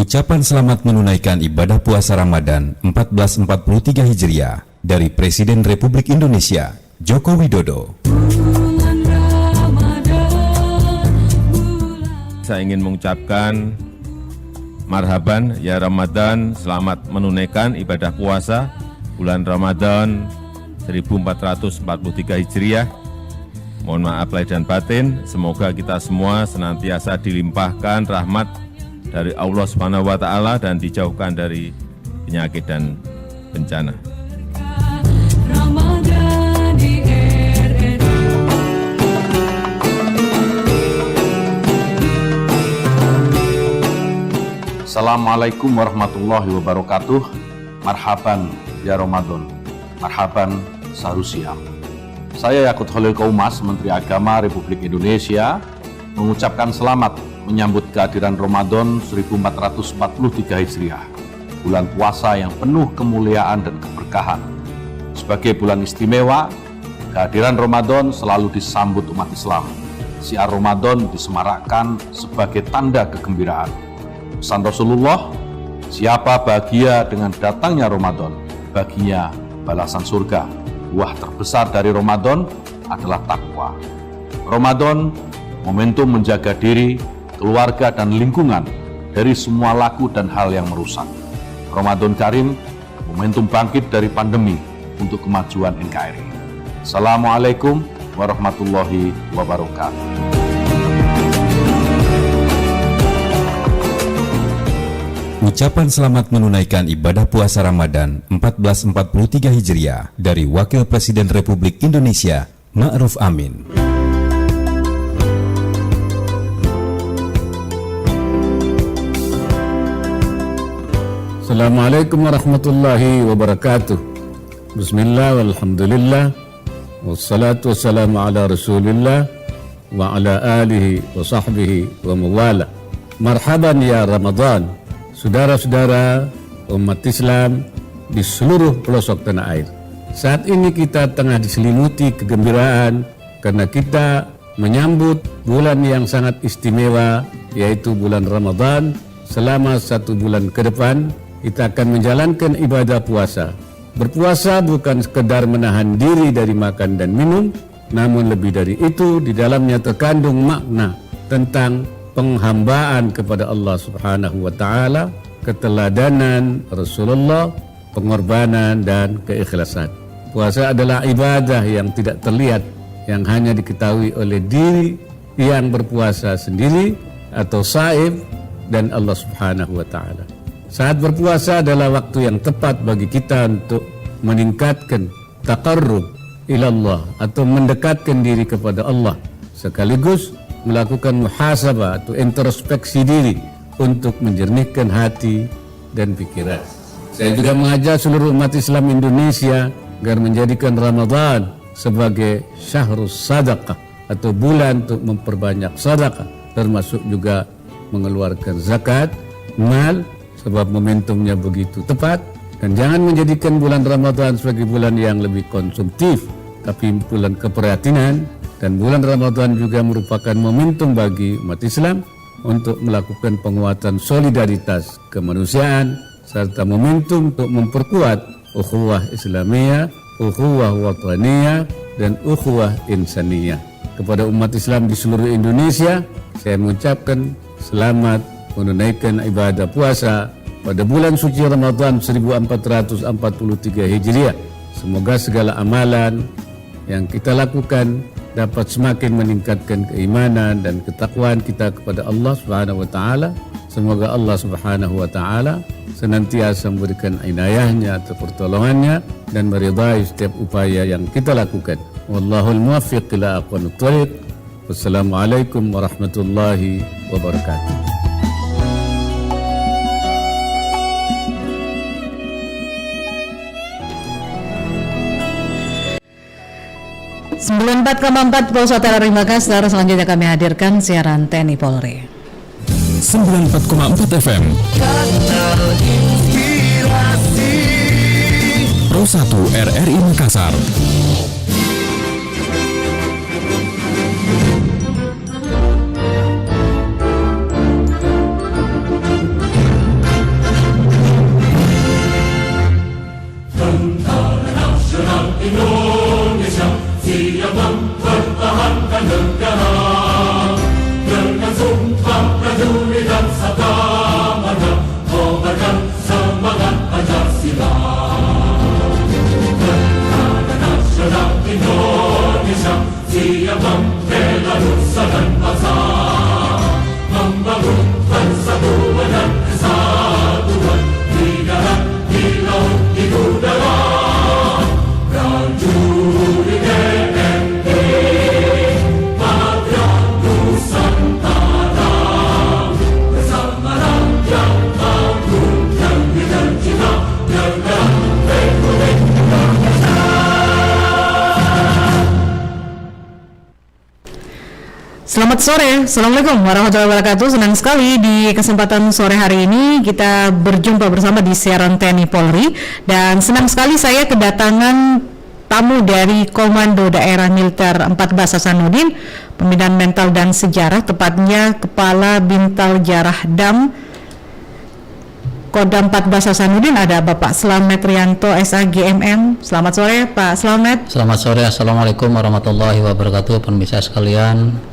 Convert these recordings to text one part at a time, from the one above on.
Ucapan selamat menunaikan ibadah puasa Ramadan 1443 Hijriah dari Presiden Republik Indonesia, Joko Widodo. Saya ingin mengucapkan marhaban ya Ramadan, selamat menunaikan ibadah puasa bulan Ramadan 1443 Hijriah. Mohon maaf lahir dan batin, semoga kita semua senantiasa dilimpahkan rahmat dari Allah Subhanahu wa Ta'ala dan dijauhkan dari penyakit dan bencana. Assalamualaikum warahmatullahi wabarakatuh. Marhaban ya Ramadan, marhaban sahrusiyam. Saya Yakut Khalil Kaumas, Menteri Agama Republik Indonesia, mengucapkan selamat menyambut kehadiran Ramadan 1443 Hijriah, bulan puasa yang penuh kemuliaan dan keberkahan. Sebagai bulan istimewa, kehadiran Ramadan selalu disambut umat Islam. Syiar Ramadan disemarakkan sebagai tanda kegembiraan. Pesan Rasulullah, siapa bahagia dengan datangnya Ramadan, baginya balasan surga. Buah terbesar dari Ramadan adalah takwa. Ramadan momentum menjaga diri, keluarga dan lingkungan dari semua laku dan hal yang merusak. Ramadan Karim, momentum bangkit dari pandemi untuk kemajuan NKRI. Assalamualaikum warahmatullahi wabarakatuh. Ucapan selamat menunaikan ibadah puasa Ramadan 1443 Hijriah dari Wakil Presiden Republik Indonesia, Ma'ruf Amin. Assalamualaikum warahmatullahi wabarakatuh. Bismillah walhamdulillah wassalatu wassalamu ala rasulillah wa ala alihi wa sahbihi wa mawala. Marhaban ya Ramadan, saudara-saudara umat Islam di seluruh pelosok tanah air. Saat ini kita tengah diselimuti kegembiraan karena kita menyambut bulan yang sangat istimewa, yaitu bulan Ramadan. Selama 1 bulan ke depan kita akan menjalankan ibadah puasa. Berpuasa bukan sekedar menahan diri dari makan dan minum, namun lebih dari itu di dalamnya terkandung makna tentang penghambaan kepada Allah Subhanahu wa Ta'ala, keteladanan Rasulullah, pengorbanan dan keikhlasan. Puasa adalah ibadah yang tidak terlihat, yang hanya diketahui oleh diri yang berpuasa sendiri atau saib dan Allah Subhanahu wa Ta'ala. Saat berpuasa adalah waktu yang tepat bagi kita untuk meningkatkan taqarrub ilallah atau mendekatkan diri kepada Allah, sekaligus melakukan muhasabah atau introspeksi diri untuk menjernihkan hati dan pikiran. Saya juga mengajak seluruh umat Islam Indonesia agar menjadikan Ramadan sebagai syahrus sadaqah atau bulan untuk memperbanyak sedekah, termasuk juga mengeluarkan zakat mal, sebab momentumnya begitu tepat. Dan jangan menjadikan bulan Ramadan sebagai bulan yang lebih konsumtif, tapi bulan keprihatinan. Dan bulan Ramadan juga merupakan momentum bagi umat Islam untuk melakukan penguatan solidaritas kemanusiaan, serta momentum untuk memperkuat ukhuwah Islamiyah, ukhuwah wataniyah, dan ukhuwah insaniyah. Kepada umat Islam di seluruh Indonesia, saya mengucapkan selamat menunaikan ibadah puasa pada bulan suci Ramadan 1443 Hijriah. Semoga segala amalan yang kita lakukan dapat semakin meningkatkan keimanan dan ketakwaan kita kepada Allah Subhanahu wa Ta'ala. Semoga Allah Subhanahu wa Ta'ala senantiasa memberikan inayahnya atau pertolongannya dan meridai setiap upaya yang kita lakukan. Wallahul muwaffiq ila aqwamit thoriq. Wassalamualaikum warahmatullahi wabarakatuh. 94,4 Pulsa Terori Makassar. Selanjutnya kami hadirkan siaran TNI Polri 94,4 FM Pro 1 RRI Makassar. Selamat sore, Assalamualaikum warahmatullahi wabarakatuh. Senang sekali di kesempatan sore hari ini kita berjumpa bersama di siaran TNI Polri. Dan senang sekali saya kedatangan tamu dari Komando Daerah Militer 14 Hasanuddin, Pembinaan Mental dan Sejarah, tepatnya Kepala Bintal Jarah Dam Kodam 14 Hasanuddin, ada Bapak Slamet Rianto SAGMM. Selamat sore Pak Slamet. Selamat sore, Assalamualaikum warahmatullahi wabarakatuh. Pemirsa sekalian,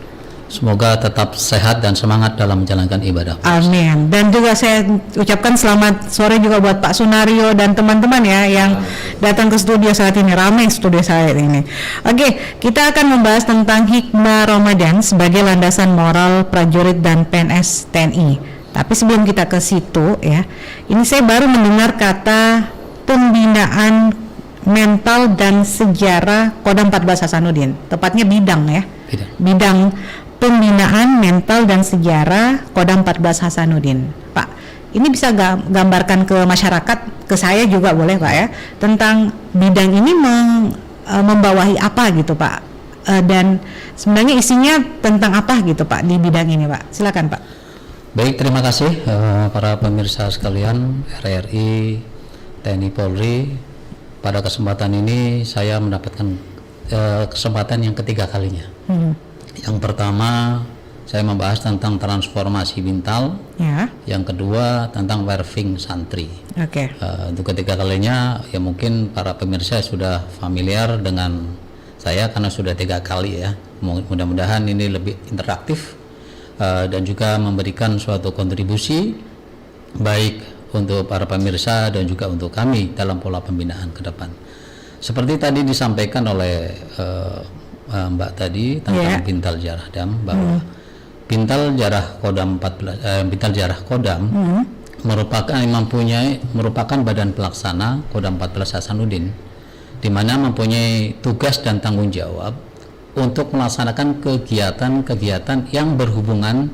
semoga tetap sehat dan semangat dalam menjalankan ibadah. Amin. Dan juga saya ucapkan selamat sore juga buat Pak Sunario dan teman-teman ya yang datang ke studio saat ini. Ramai studio saya ini. Oke, kita akan membahas tentang hikmah Ramadan sebagai landasan moral prajurit dan PNS TNI. Tapi sebelum kita ke situ ya, ini saya baru mendengar kata pembinaan mental dan sejarah Kodam 14 Hasanuddin. Tepatnya bidang ya. Bidang pembinaan mental dan sejarah Kodam 14 Hasanuddin. Pak, ini bisa gambarkan ke masyarakat, ke saya juga boleh Pak ya, tentang bidang ini membawahi apa gitu Pak, dan sebenarnya isinya tentang apa gitu Pak di bidang ini Pak. Silakan Pak. Baik, terima kasih para pemirsa sekalian RRI, TNI Polri. Pada kesempatan ini saya mendapatkan kesempatan yang ketiga kalinya. Yang pertama saya membahas tentang transformasi Bintal, ya. Yang kedua tentang werving santri. Oke. Untuk ketiga kalinya ya mungkin para pemirsa sudah familiar dengan saya karena sudah 3 kali ya. Mudah-mudahan ini lebih interaktif dan juga memberikan suatu kontribusi baik untuk para pemirsa dan juga untuk kami dalam pola pembinaan ke depan. Seperti tadi disampaikan oleh Mbak tadi tentang Bintal Jarah Dam, bahwa Bintal Jarah Kodam 14 Bintal Jarah Kodam merupakan badan pelaksana Kodam 14 Hasanuddin, di mana mempunyai tugas dan tanggung jawab untuk melaksanakan kegiatan-kegiatan yang berhubungan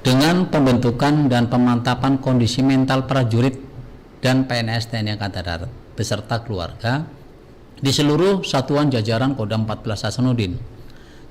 dengan pembentukan dan pemantapan kondisi mental prajurit dan PNS TNI Angkatan Darat beserta keluarga di seluruh satuan jajaran Kodam 14 Hasanuddin.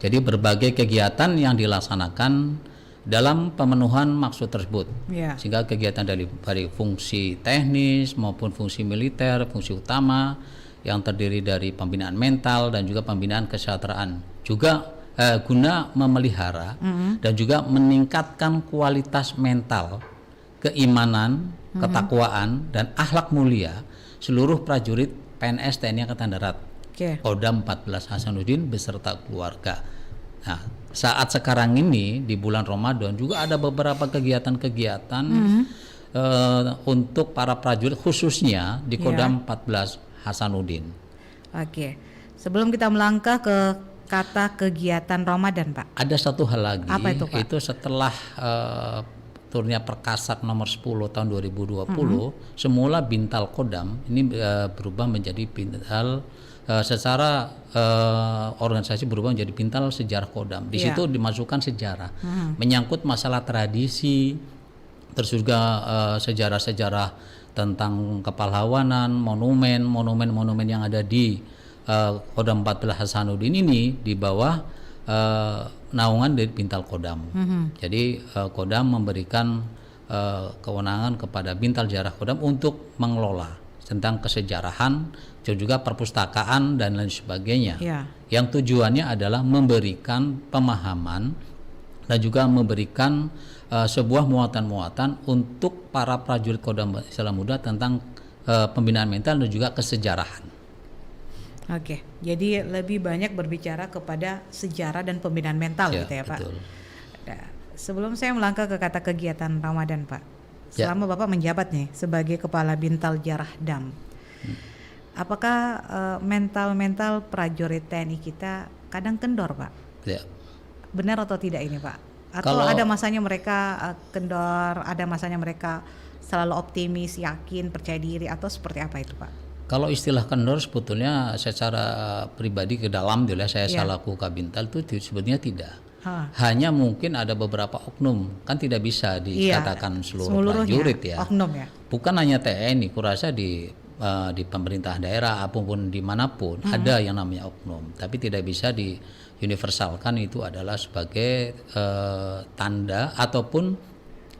Jadi berbagai kegiatan yang dilaksanakan dalam pemenuhan maksud tersebut, sehingga kegiatan dari fungsi teknis maupun fungsi militer, fungsi utama yang terdiri dari pembinaan mental dan juga pembinaan kesejahteraan, juga guna memelihara dan juga meningkatkan kualitas mental, keimanan, ketakwaan dan akhlak mulia seluruh prajurit PNS TNI Angkatan Darat Kodam 14 Hasanuddin beserta keluarga. Nah, saat sekarang ini di bulan Ramadan juga ada beberapa kegiatan-kegiatan untuk para prajurit khususnya di Kodam 14 Hasanuddin. Oke. Sebelum kita melangkah ke kata kegiatan Ramadan, Pak, ada satu hal lagi. Apa itu, Pak? Itu setelah turunnya Perkasat nomor 10 tahun 2020, semula Bintal Kodam ini berubah menjadi Bintal secara organisasi berubah menjadi Bintal Sejarah Kodam. Di situ dimasukkan sejarah, menyangkut masalah tradisi, terus juga sejarah-sejarah tentang kepahlawanan, monumen yang ada di Kodam 14 Hasanuddin ini di bawah naungan dari Bintal Kodam. Jadi Kodam memberikan kewenangan kepada Bintal Jarah Kodam untuk mengelola tentang kesejarahan dan juga perpustakaan dan lain sebagainya. Yang tujuannya adalah memberikan pemahaman dan juga memberikan sebuah muatan-muatan untuk para prajurit Kodam Islam Muda tentang pembinaan mental dan juga kesejarahan. Oke, jadi lebih banyak berbicara kepada sejarah dan pembinaan mental gitu ya Pak. Betul. Nah, sebelum saya melangkah ke kata kegiatan Ramadan Pak, selama Bapak menjabat nih sebagai Kepala Bintal Jarah Dam, apakah mental prajurit TNI kita kadang kendor Pak? Benar atau tidak ini Pak? Atau ada masanya mereka kendor, ada masanya mereka selalu optimis, yakin, percaya diri, atau seperti apa itu Pak? Kalau istilah kendor sebetulnya secara pribadi ke dalam saya selaku Kabintal itu sebetulnya tidak. Hanya mungkin ada beberapa oknum, kan tidak bisa dikatakan seluruh prajurit ya. Oknum ya. Bukan hanya TNI, kurasa di di pemerintah daerah apapun dimanapun ada yang namanya oknum, tapi tidak bisa universalkan itu adalah sebagai tanda ataupun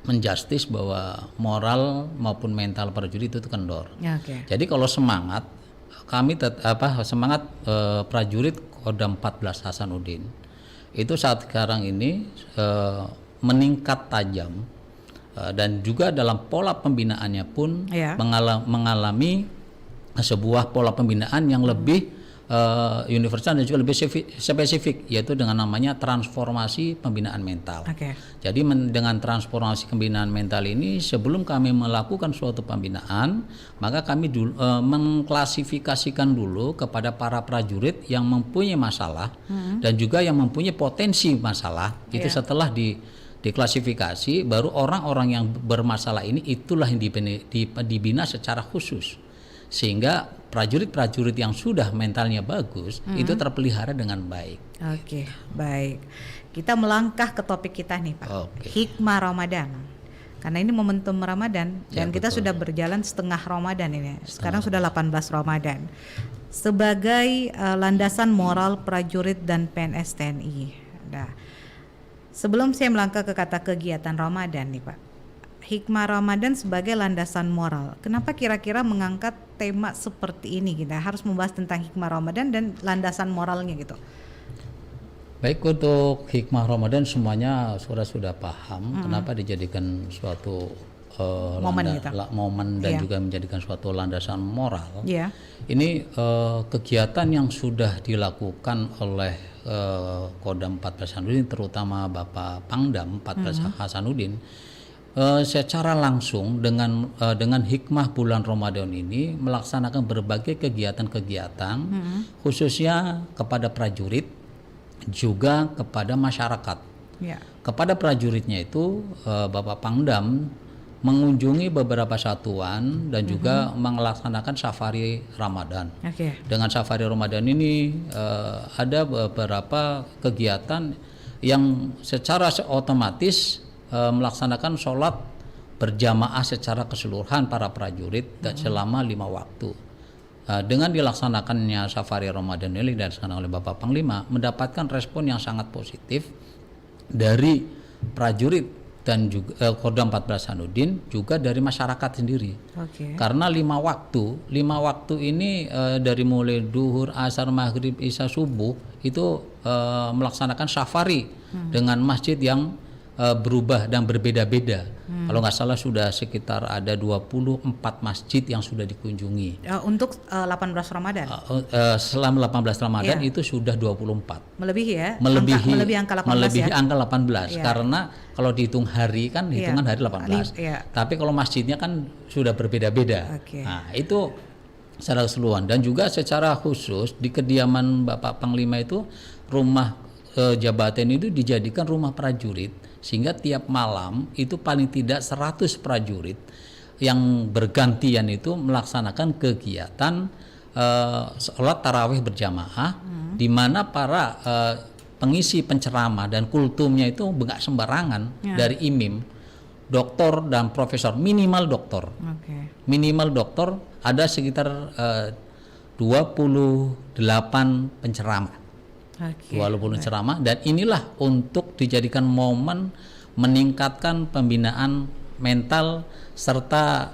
menjustis bahwa moral maupun mental prajurit itu kendor. Oke. Jadi kalau semangat semangat prajurit Kodam 14 Hasanuddin itu saat sekarang ini meningkat tajam, dan juga dalam pola pembinaannya pun mengalami sebuah pola pembinaan yang lebih universal dan juga lebih spesifik, yaitu dengan namanya transformasi pembinaan mental. Jadi dengan transformasi pembinaan mental ini, sebelum kami melakukan suatu pembinaan, maka kami mengklasifikasikan dulu kepada para prajurit yang mempunyai masalah dan juga yang mempunyai potensi masalah. Itu setelah diklasifikasi, baru orang-orang yang bermasalah ini itulah yang dibina secara khusus, sehingga prajurit-prajurit yang sudah mentalnya bagus itu terpelihara dengan baik. Oke, baik. Kita melangkah ke topik kita nih, Pak. Hikmah Ramadan. Karena ini momentum Ramadan dan kita sudah berjalan setengah Ramadan ini. Sekarang sudah 18 Ramadan. Sebagai landasan moral prajurit dan PNS TNI. Nah, sebelum saya melangkah ke kata kegiatan Ramadan nih, Pak. Hikmah Ramadan sebagai landasan moral. Kenapa kira-kira mengangkat tema seperti ini? Kita harus membahas tentang hikmah Ramadan dan landasan moralnya gitu. Baik, untuk hikmah Ramadan semuanya sudah paham kenapa dijadikan suatu momen dan juga menjadikan suatu landasan moral. Ini kegiatan yang sudah dilakukan oleh Kodam 14 Hasanuddin, terutama Bapak Pangdam 14 Hasanuddin, secara langsung dengan hikmah bulan Ramadan ini melaksanakan berbagai kegiatan-kegiatan khususnya kepada prajurit juga kepada masyarakat. Kepada prajuritnya itu Bapak Pangdam mengunjungi beberapa satuan dan juga melaksanakan safari Ramadan. Dengan safari Ramadan ini ada beberapa kegiatan yang secara otomatis melaksanakan sholat berjamaah secara keseluruhan para prajurit selama 5 waktu. Dengan dilaksanakannya safari Ramadan ini dilaksanakan oleh Bapak Panglima, mendapatkan respon yang sangat positif dari prajurit dan juga Kodam 14 Hasanuddin, juga dari masyarakat sendiri. Karena 5 waktu ini dari mulai duhur, asar, maghrib, isya, subuh itu melaksanakan safari dengan masjid yang berubah dan berbeda-beda. Kalau nggak salah sudah sekitar ada 24 masjid yang sudah dikunjungi. Untuk 18 Ramadan? Selama 18 Ramadan itu sudah 24. Melebihi ya? Melebihi angka 18 melebihi ya? angka 18. Karena kalau dihitung hari kan hitungan hari 18. Tapi kalau masjidnya kan sudah berbeda-beda. Nah, itu secara keseluruhan. Dan juga secara khusus di kediaman Bapak Panglima itu rumah jabatan itu dijadikan rumah prajurit, sehingga tiap malam itu paling tidak 100 prajurit yang bergantian itu melaksanakan kegiatan sholat tarawih berjamaah, di mana para pengisi penceramah dan kultumnya itu nggak sembarangan, dari imim, doktor dan profesor, minimal doktor. Minimal doktor ada sekitar 28 penceramah. Walaupun ceramah, dan inilah untuk dijadikan momen meningkatkan pembinaan mental serta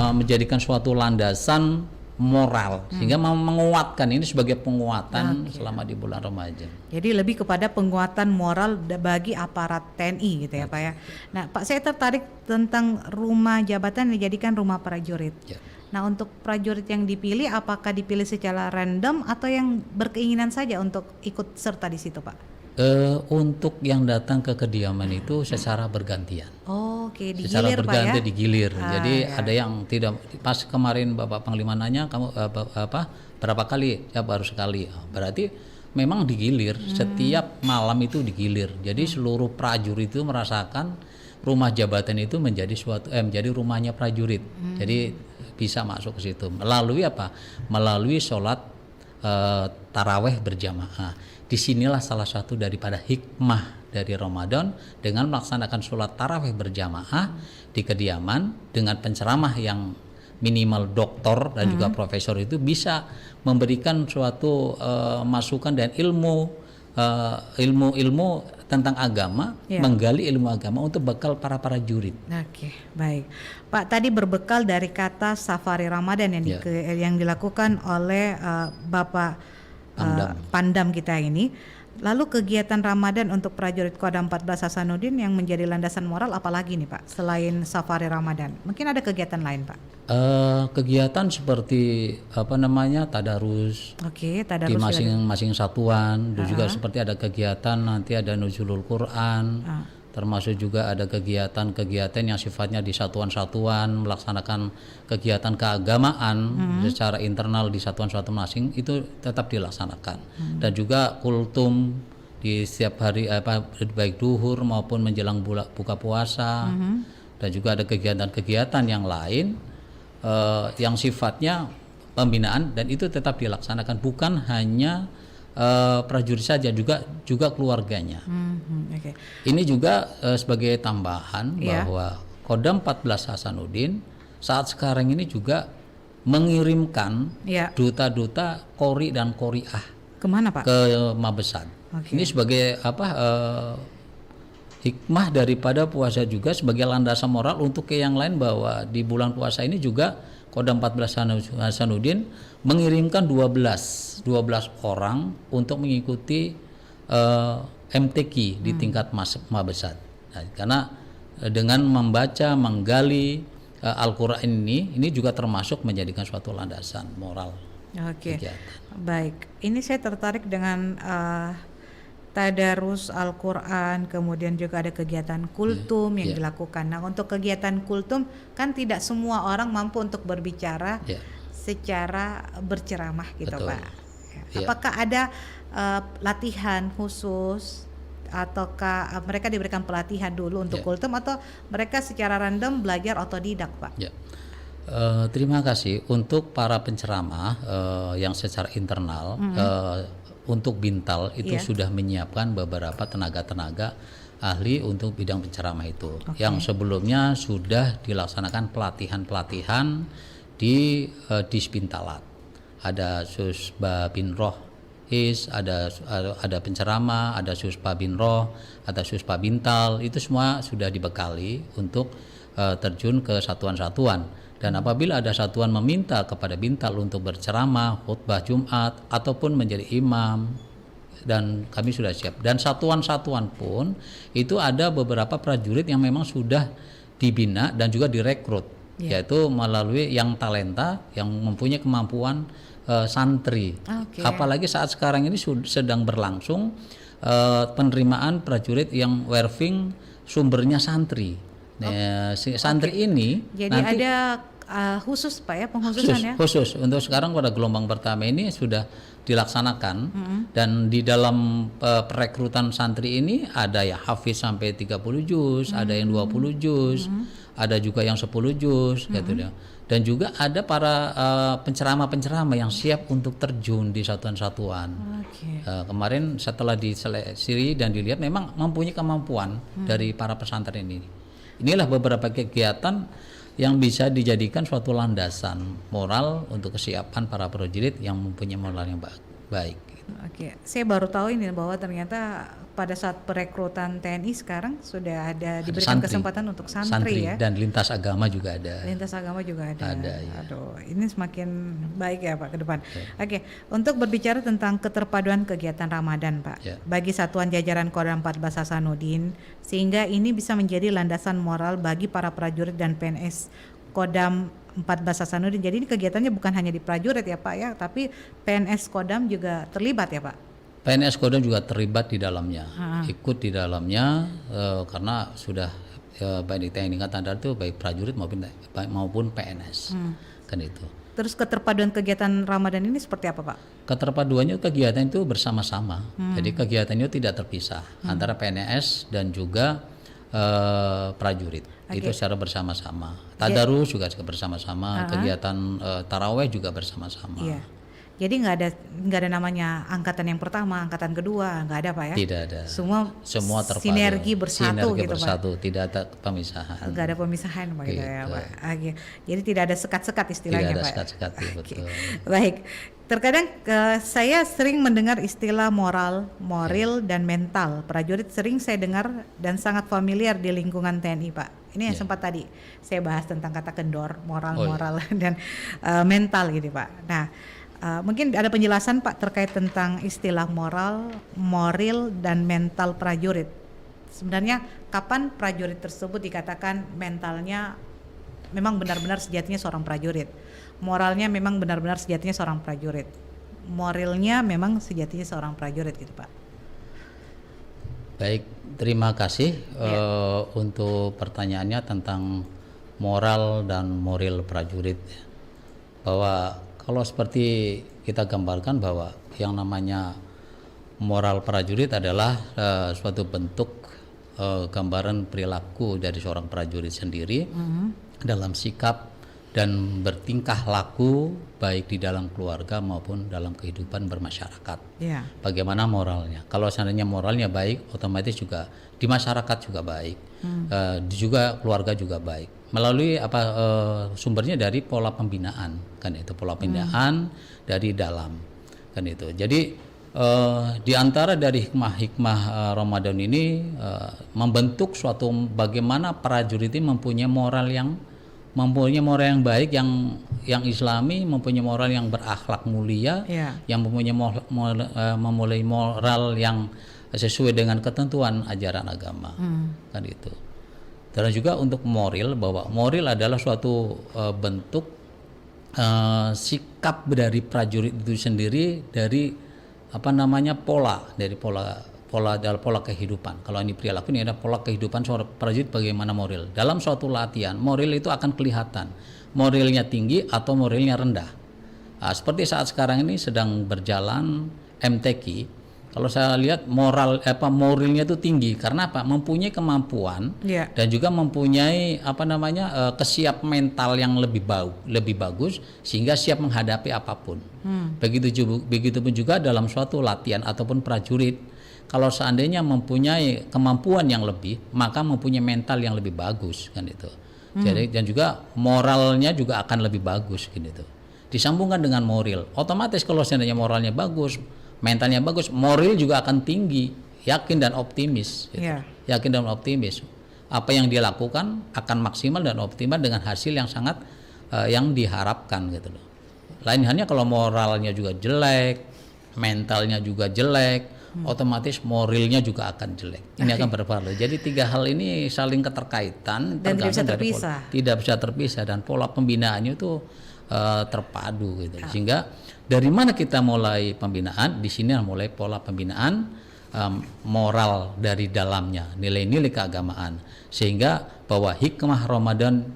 menjadikan suatu landasan moral, sehingga menguatkan ini sebagai penguatan selama di bulan Ramadan. Jadi lebih kepada penguatan moral bagi aparat TNI gitu ya Pak ya. Nah Pak, saya tertarik tentang rumah jabatan dijadikan rumah prajurit. Nah untuk prajurit yang dipilih, apakah dipilih secara random atau yang berkeinginan saja untuk ikut serta di situ Pak? Untuk yang datang ke kediaman itu secara bergantian. Digilir secara bergantian Pak ya? Digilir. Jadi ada yang tidak, pas kemarin Bapak Panglima nanya kamu berapa kali? Ya baru sekali. Berarti memang digilir, setiap malam itu digilir. Jadi seluruh prajurit itu merasakan rumah jabatan itu menjadi menjadi rumahnya prajurit. Jadi bisa masuk ke situ melalui apa? Melalui sholat taraweh berjamaah. Disinilah salah satu daripada hikmah dari Ramadan, dengan melaksanakan sholat taraweh berjamaah di kediaman dengan penceramah yang minimal doktor dan juga profesor, itu bisa memberikan suatu masukan dan ilmu ilmu-ilmu tentang agama, Ya. menggali ilmu agama untuk bekal para prajurit. Oke, baik. Pak, tadi berbekal dari kata Safari Ramadan yang, Ya. yang dilakukan oleh Bapak Pandam kita ini. Lalu kegiatan Ramadan untuk prajurit Kodam 14 Hasanuddin yang menjadi landasan moral apalagi nih Pak, selain Safari Ramadan? Mungkin ada kegiatan lain Pak? Kegiatan seperti tadarus Oke, di tadarus juga ada. masing-masing satuan, dan juga seperti ada kegiatan nanti ada nuzulul Quran, termasuk juga ada kegiatan-kegiatan yang sifatnya di satuan-satuan melaksanakan kegiatan keagamaan secara internal di satuan-satuan masing itu tetap dilaksanakan, dan juga kultum di setiap hari baik duhur maupun menjelang buka puasa, dan juga ada kegiatan-kegiatan yang lain yang sifatnya pembinaan, dan itu tetap dilaksanakan, bukan hanya prajurit saja, juga keluarganya. Oke. Ini juga sebagai tambahan Iya. bahwa Kodam 14 Hasanuddin saat sekarang ini juga mengirimkan Iya. duta-duta Qori dan Qoriah Kemana Pak? ke Mabesat. Oke. Ini sebagai hikmah daripada puasa, juga sebagai landasan moral untuk ke yang lain, bahwa di bulan puasa ini juga Kodam 14 Hasanuddin mengirimkan 12 orang untuk mengikuti MTQ di tingkat Mabesat. Nah, karena dengan membaca, menggali Al-Quran ini juga termasuk menjadikan suatu landasan moral. Oke, kegiatan. baik. Ini saya tertarik dengan tadarus Al-Quran, kemudian juga ada kegiatan kultum yang dilakukan. Nah, untuk kegiatan kultum kan tidak semua orang mampu untuk berbicara secara berceramah gitu, Betul. Pak. Ya. Ya. Apakah ada latihan khusus, ataukah mereka diberikan pelatihan dulu untuk kultum, atau mereka secara random belajar otodidak, Pak? Ya. Terima kasih untuk para penceramah yang secara internal untuk Bintal itu sudah menyiapkan beberapa tenaga-tenaga ahli untuk bidang penceramah itu, yang sebelumnya sudah dilaksanakan pelatihan-pelatihan di Disbintalat. Ada Susba bin Rohis, ada penceramah, ada Susba bin Roh, ada Susba Bintal, itu semua sudah dibekali untuk terjun ke satuan-satuan. Dan apabila ada satuan meminta kepada Bintal untuk berceramah, khutbah Jumat, ataupun menjadi imam, dan kami sudah siap. Dan satuan-satuan pun itu ada beberapa prajurit yang memang sudah dibina dan juga direkrut, yaitu melalui yang talenta, yang mempunyai kemampuan santri. Apalagi saat sekarang ini sedang berlangsung penerimaan prajurit yang werving sumbernya santri. Nah, si santri ini Jadi nanti ada khusus Pak ya, pengkhususan ya? khusus untuk sekarang pada gelombang pertama ini sudah dilaksanakan. Dan di dalam perekrutan santri ini ada ya hafiz sampai 30 juz, ada yang 20 juz, ada juga yang 10 juz gitu ya. Dan juga ada para penceramah-penceramah yang siap untuk terjun di satuan-satuan. Kemarin setelah diseleksi dan dilihat memang mempunyai kemampuan dari para pesantren ini. Inilah beberapa kegiatan yang bisa dijadikan suatu landasan moral untuk kesiapan para prajurit yang mempunyai moral yang baik. Oke, saya baru tahu ini bahwa ternyata pada saat perekrutan TNI sekarang sudah ada diberikan Santri. kesempatan untuk santri ya. Dan lintas agama juga ada. Lintas agama juga ada. Ada, ya. Aduh, ini semakin baik ya Pak ke depan. Oke, untuk berbicara tentang keterpaduan kegiatan Ramadan Pak, bagi satuan jajaran Kodam 14 Hasanuddin, sehingga ini bisa menjadi landasan moral bagi para prajurit dan PNS Kodam 14 Hasanuddin. Jadi ini kegiatannya bukan hanya di prajurit ya Pak ya, tapi PNS Kodam juga terlibat ya Pak? PNS Kodam juga terlibat di dalamnya, ikut di dalamnya karena sudah baik di TNI Angkatan Darat itu baik prajurit maupun PNS kan itu. Terus keterpaduan kegiatan Ramadan ini seperti apa Pak? Keterpaduannya kegiatan itu bersama-sama, jadi kegiatannya tidak terpisah antara PNS dan juga prajurit. Itu secara bersama-sama. Tadarus juga bersama-sama, kegiatan taraweh juga bersama-sama. Iya. Jadi nggak ada namanya angkatan yang pertama, angkatan kedua, nggak ada Pak ya? Tidak ada. Semua terpadu. sinergi bersatu gitu bersatu, Pak. tidak ada pemisahan. Nggak ada pemisahan Pak gitu ya Gitu. Pak. Oke. Jadi tidak ada sekat-sekat istilahnya Tidak ada Pak. sekat-sekat, Oke. betul. Baik. Terkadang saya sering mendengar istilah moral, dan mental. Prajurit sering saya dengar dan sangat familiar di lingkungan TNI, Pak. Ini yang sempat tadi saya bahas tentang kata kendor, moral dan mental gitu, Pak. Nah, mungkin ada penjelasan Pak terkait tentang istilah moral, dan mental prajurit. Sebenarnya kapan prajurit tersebut dikatakan mentalnya memang benar-benar sejatinya seorang prajurit? Moralnya memang benar-benar sejatinya seorang prajurit. Moralnya memang sejatinya seorang prajurit gitu Pak. Baik, terima kasih untuk pertanyaannya tentang moral dan moral prajurit. Bahwa kalau seperti kita gambarkan bahwa yang namanya moral prajurit adalah suatu bentuk gambaran perilaku dari seorang prajurit sendiri dalam sikap dan bertingkah laku baik di dalam keluarga maupun dalam kehidupan bermasyarakat. Yeah. Bagaimana moralnya? Kalau seandainya moralnya baik, otomatis juga di masyarakat juga baik, juga keluarga juga baik. Melalui sumbernya dari pola pembinaan, kan itu pola pembinaan dari dalam, kan itu. Jadi di antara dari hikmah Ramadan ini membentuk suatu bagaimana prajurit ini mempunyai moral yang baik, yang Islami, mempunyai moral yang berakhlak mulia, yang mempunyai moral yang sesuai dengan ketentuan ajaran agama, kan itu. Dan juga untuk moral, bahwa moral adalah suatu bentuk sikap dari prajurit itu sendiri dari pola kehidupan. Kalau ini perilaku, ini ada pola kehidupan seorang prajurit bagaimana moral. Dalam suatu latihan, moral itu akan kelihatan moralnya tinggi atau moralnya rendah. Seperti saat sekarang ini sedang berjalan MTQ. Kalau saya lihat moralnya itu tinggi karena apa? Mempunyai kemampuan dan juga mempunyai kesiap mental yang lebih bagus sehingga siap menghadapi apapun. Begitupun juga dalam suatu latihan ataupun prajurit. Kalau seandainya mempunyai kemampuan yang lebih, maka mempunyai mental yang lebih bagus, kan itu. Jadi dan juga moralnya juga akan lebih bagus, gitu. Disambungkan dengan moral, otomatis kalau seandainya moralnya bagus, mentalnya bagus, moral juga akan tinggi, yakin dan optimis. Gitu. Yakin dan optimis. Apa yang dia lakukan akan maksimal dan optimal dengan hasil yang sangat yang diharapkan, gitu loh. Lain halnya kalau moralnya juga jelek, mentalnya juga jelek, otomatis moralnya juga akan jelek. Ini akan berpengaruh. Jadi tiga hal ini saling keterkaitan dan tidak bisa terpisah. Dan pola pembinaannya itu terpadu gitu. Sehingga dari mana kita mulai pembinaan? Di sini mulai pola pembinaan moral dari dalamnya, nilai-nilai keagamaan. Sehingga bahwa hikmah Ramadan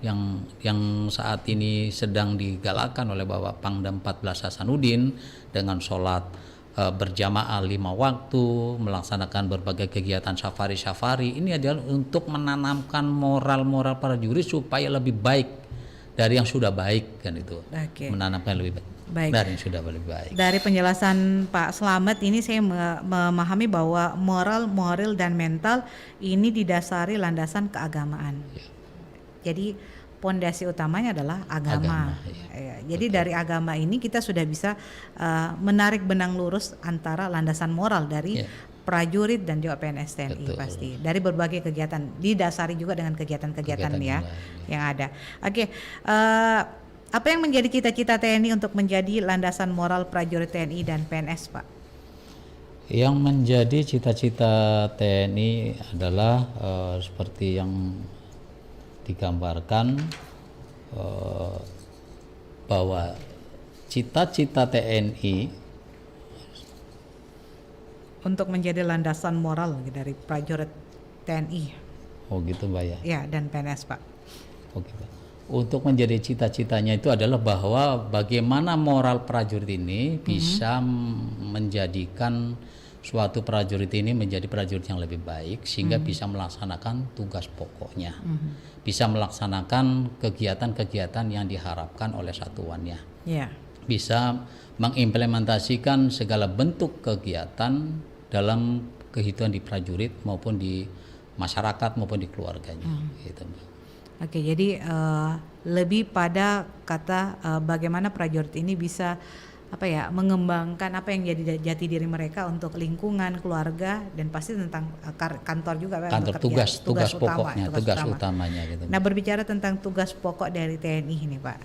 yang saat ini sedang digalakkan oleh Bapak Pangdam 14 Hasanuddin dengan sholat berjamaah 5 waktu, melaksanakan berbagai kegiatan safari, ini adalah untuk menanamkan moral prajurit supaya lebih baik dari yang sudah baik, kan itu. Menanamkan lebih baik dari yang sudah lebih baik. Dari penjelasan Pak Slamet ini saya memahami bahwa moral dan mental ini didasari landasan keagamaan. Jadi pondasi utamanya adalah agama. Jadi dari agama ini kita sudah bisa menarik benang lurus antara landasan moral dari prajurit dan juga PNS TNI. Betul. Pasti dari berbagai kegiatan, didasari juga dengan kegiatan-kegiatan yang ada. Apa yang menjadi cita-cita TNI untuk menjadi landasan moral prajurit TNI dan PNS, Pak? Yang menjadi cita-cita TNI adalah seperti yang digambarkan bahwa cita-cita TNI untuk menjadi landasan moral dari prajurit TNI. Oh gitu Mbak ya? Ya, dan PNS Pak. Oke Pak. Untuk menjadi cita-citanya itu adalah bahwa bagaimana moral prajurit ini bisa menjadikan suatu prajurit ini menjadi prajurit yang lebih baik sehingga bisa melaksanakan tugas pokoknya, bisa melaksanakan kegiatan-kegiatan yang diharapkan oleh satuannya. bisa mengimplementasikan segala bentuk kegiatan dalam kehidupan di prajurit maupun di masyarakat maupun di keluarganya. Gitu. Oke, jadi lebih pada kata bagaimana prajurit ini bisa mengembangkan apa yang jadi jati diri mereka untuk lingkungan, keluarga, dan pasti tentang kantor juga, kantor tugas pokoknya, tugas utamanya gitu. Nah, berbicara tentang tugas pokok dari TNI ini, Pak,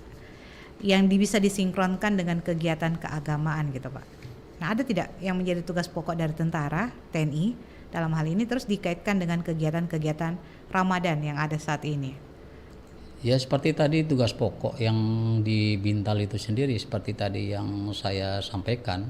yang bisa disinkronkan dengan kegiatan keagamaan gitu, Pak. Nah, ada tidak yang menjadi tugas pokok dari tentara TNI dalam hal ini terus dikaitkan dengan kegiatan-kegiatan Ramadan yang ada saat ini? Ya, seperti tadi tugas pokok yang di Bintal itu sendiri, seperti tadi yang saya sampaikan,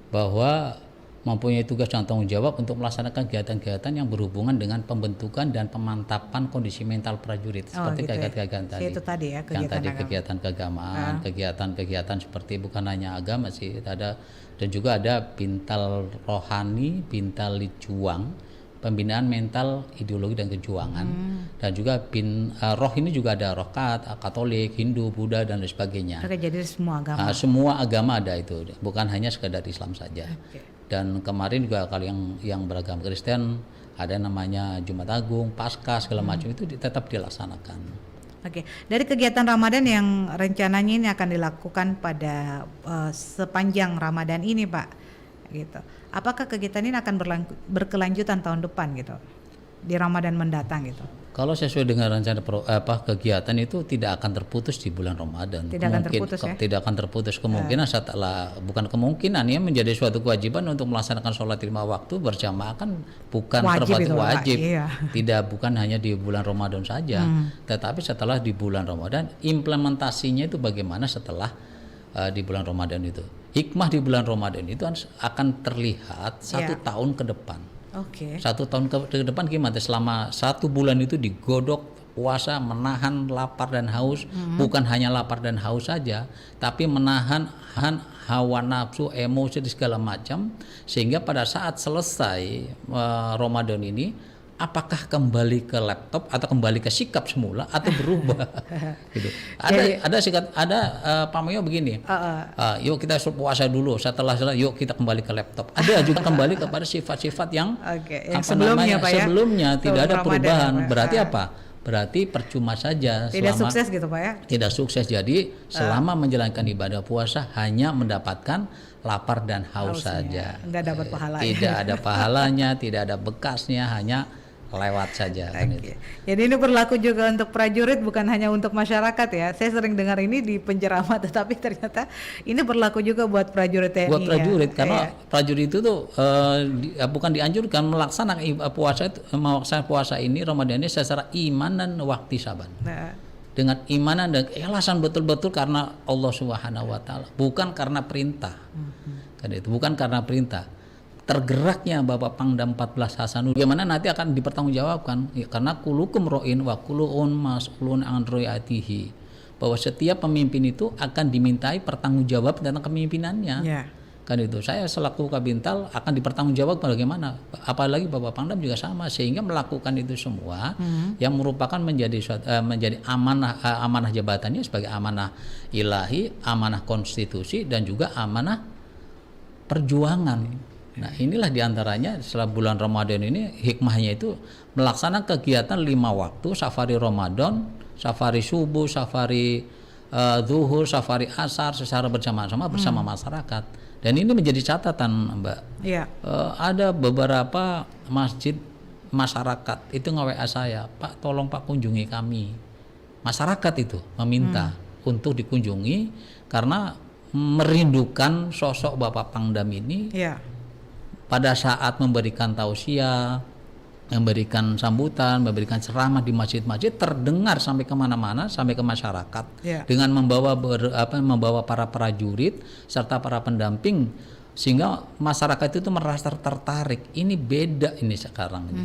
bahwa mempunyai tugas dan tanggung jawab untuk melaksanakan kegiatan-kegiatan yang berhubungan dengan pembentukan dan pemantapan kondisi mental prajurit, seperti kegiatan-kegiatan tadi. Itu tadi ya, yang tadi kegiatan keagamaan, kegiatan-kegiatan seperti bukan hanya agama sih, ada dan juga ada Bintal rohani, Bintal juang, pembinaan mental, ideologi dan kejuangan, dan juga roh ini juga ada roh Katolik, Hindu, Buddha dan lain sebagainya. Oke, jadi semua agama. Semua agama ada itu, bukan hanya sekedar Islam saja. Dan kemarin juga kalau yang beragama Kristen ada namanya Jumat Agung, Paskah segala macam itu tetap dilaksanakan. Oke, dari kegiatan Ramadan yang rencananya ini akan dilakukan pada sepanjang Ramadan ini, Pak, gitu. Apakah kegiatan ini akan berkelanjutan tahun depan gitu, di Ramadan mendatang gitu? Kalau sesuai dengan rencana kegiatan itu tidak akan terputus di bulan Ramadan. Tidak akan terputus ya? Tidak akan terputus. Kemungkinan setelah, bukan kemungkinan ya, menjadi suatu kewajiban untuk melaksanakan sholat 5 waktu berjamaah kan bukan terpatu wajib. Iya. Tidak, bukan hanya di bulan Ramadan saja, tetapi setelah di bulan Ramadan implementasinya itu bagaimana setelah di bulan Ramadan itu. Hikmah di bulan Ramadan itu akan terlihat 1 tahun ke depan. Oke. 1 tahun ke depan gimana? Selama 1 bulan itu digodok puasa, menahan lapar dan haus, bukan hanya lapar dan haus saja, tapi menahan hawa nafsu, emosi dan segala macam, sehingga pada saat selesai Ramadan ini, apakah kembali ke laptop atau kembali ke sikap semula atau berubah? Gitu. Ada Pak Mayo begini, yuk kita puasa dulu, setelah yuk kita kembali ke laptop. Ada juga kembali kepada sifat-sifat yang, sebelumnya tidak ada perubahan. Berarti apa? Berarti percuma saja. Tidak sukses gitu, Pak ya? Tidak sukses. Jadi selama menjalankan ibadah puasa hanya mendapatkan lapar dan haus saja. Enggak dapat pahalanya. Tidak ada pahalanya, tidak ada bekasnya, hanya lewat saja. Okay. Jadi ini berlaku juga untuk prajurit, bukan hanya untuk masyarakat ya. Saya sering dengar ini di penceramah, tetapi ternyata ini berlaku juga buat prajurit TNI. Buat prajurit, ya? karena prajurit itu tuh bukan dianjurkan melaksanakan puasa ini Ramadan ini secara iman dan wahtisaban. Dengan imanan dan keikhlasan betul-betul karena Allah Subhanahu wa taala, bukan karena perintah. Kan itu bukan karena perintah. Tergeraknya Bapak Pangdam 14 Hasanuddin bagaimana nanti akan dipertanggungjawabkan ya, karena kulukum ro'in wa kuluun mas'ulun an ro'atihi, bahwa setiap pemimpin itu akan dimintai pertanggungjawab tentang kepemimpinannya. Kan itu saya selaku Kabintal akan dipertanggungjawab bagaimana, apalagi Bapak Pangdam juga sama, sehingga melakukan itu semua yang merupakan menjadi amanah jabatannya sebagai amanah ilahi, amanah konstitusi dan juga amanah perjuangan. Nah, inilah diantaranya setelah bulan Ramadan ini hikmahnya itu melaksanakan kegiatan 5 waktu, safari Ramadan, safari subuh, safari zuhur, safari asar secara bersama-sama bersama masyarakat. Dan ini menjadi catatan, Mbak. Iya. Ada beberapa masjid masyarakat itu nge-WA saya, Pak, tolong Pak kunjungi kami. Masyarakat itu meminta untuk dikunjungi karena merindukan sosok Bapak Pangdam ini. Iya. Pada saat memberikan tausiah, memberikan sambutan, memberikan ceramah di masjid-masjid, terdengar sampai kemana-mana, sampai ke masyarakat, dengan membawa para prajurit serta para pendamping, sehingga masyarakat itu merasa tertarik. Ini beda ini sekarang ini.